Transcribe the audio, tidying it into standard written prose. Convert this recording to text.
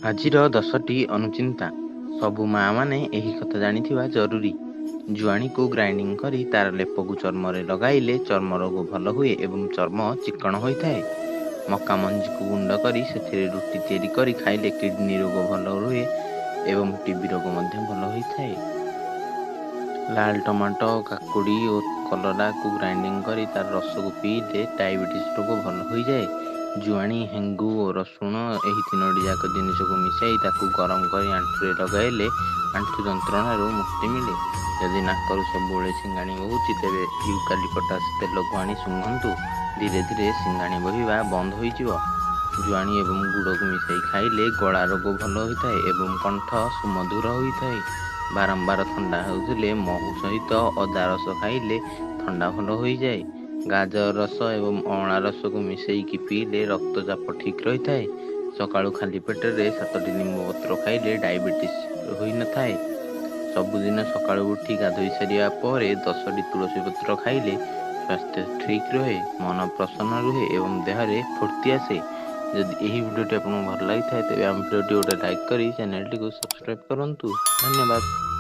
ଆଜିର 10ଟି ଅନୁଚିନ୍ତା। ସବୁ ମା ମାନେ ଏହି କଥା ଜାଣିଥିବା ଜରୁରୀ। ଜୁଆଣିକୁ ଗ୍ରାଇଣ୍ଡିଙ୍ଗ କରି ତାର ଲେପକୁ ଚର୍ମରେ ଲଗାଇଲେ ଚର୍ମ ରୋଗ ଭଲ ହୁଏ ଏବଂ ଚର୍ମ ଚିକ୍କଣ ହୋଇଥାଏ। ମକା ମଞ୍ଜିକୁ ଗୁଣ୍ଡ କରି ସେଥିରେ ରୁଟି ତିଆରି କରି ଖାଇଲେ କିଡନୀ ରୋଗ ଭଲ ରୁହେ ଏବଂ ଟିବି ରୋଗ ମଧ୍ୟ ଭଲ ହୋଇଥାଏ। ଲାଲ ଟମାଟୋ, କାକୁଡି ଓ କଲରାକୁ ଗ୍ରାଇଣ୍ଡିଙ୍ଗ କରି ତାର ରସକୁ ପିଇଲେ ଡାଇବେଟିସ୍ ରୋଗ ଭଲ ହୋଇଯାଏ। ଜୁଆଣି, ହେଙ୍ଗୁ ଓ ରସୁଣ ଏହି 3ଟି ଯାକ ଜିନିଷକୁ ମିଶାଇ ତାକୁ ଗରମ କରି ଆଣ୍ଠୁରେ ଲଗାଇଲେ ଆଣ୍ଠୁ ଯନ୍ତ୍ରଣାରୁ ମୁକ୍ତି ମିଳେ। ଯଦି ନାକରୁ ସବୁବେଳେ ସିଙ୍ଗାଣି ବହୁଛି ତେବେ ୟୁକାଲିପଟାସ ତେଲକୁ ଆଣି ଶୁଙ୍ଘନ୍ତୁ। ଧୀରେ ଧୀରେ ସିଙ୍ଗାଣି ବହିବା ବନ୍ଦ ହୋଇଯିବ। ଜୁଆଣି ଏବଂ ଗୁଡ଼କୁ ମିଶାଇ ଖାଇଲେ ଗଳା ରୋଗ ଭଲ ହୋଇଥାଏ ଏବଂ କଣ୍ଠ ସୁମଧୁର ହୋଇଥାଏ। ବାରମ୍ବାର ଥଣ୍ଡା ହେଉଥିଲେ ମହୁ ସହିତ ଅଦା ରସ ଖାଇଲେ ଥଣ୍ଡା ଭଲ ହୋଇଯାଏ। ଗାଜର ରସ ଏବଂ ଅଁଳା ରସକୁ ମିଶାଇକି ପିଇଲେ ରକ୍ତଚାପ ଠିକ୍ ରହିଥାଏ। ସକାଳୁ ଖାଲି ପେଟରେ 7ଟି ନିମ୍ବ ପତ୍ର ଖାଇଲେ ଡାଇବେଟିସ୍ ହୋଇନଥାଏ। ସବୁଦିନ ସକାଳୁ ଉଠି ଗାଧୋଇ ସାରିବା ପରେ 10ଟି ତୁଳସୀ ପତ୍ର ଖାଇଲେ ସ୍ୱାସ୍ଥ୍ୟ ଠିକ୍ ରହେ, ମନ ପ୍ରସନ୍ନ ରୁହେ ଏବଂ ଦେହରେ ଫୁର୍ତ୍ତି ଆସେ। ଯଦି ଏହି ଭିଡ଼ିଓଟି ଆପଣଙ୍କୁ ଭଲ ଲାଗିଥାଏ ତେବେ ଆମ ଭିଡ଼ିଓଟି ଗୋଟେ ଲାଇକ୍ କରି ଚ୍ୟାନେଲଟିକୁ ସବସ୍କ୍ରାଇବ୍ କରନ୍ତୁ। ଧନ୍ୟବାଦ।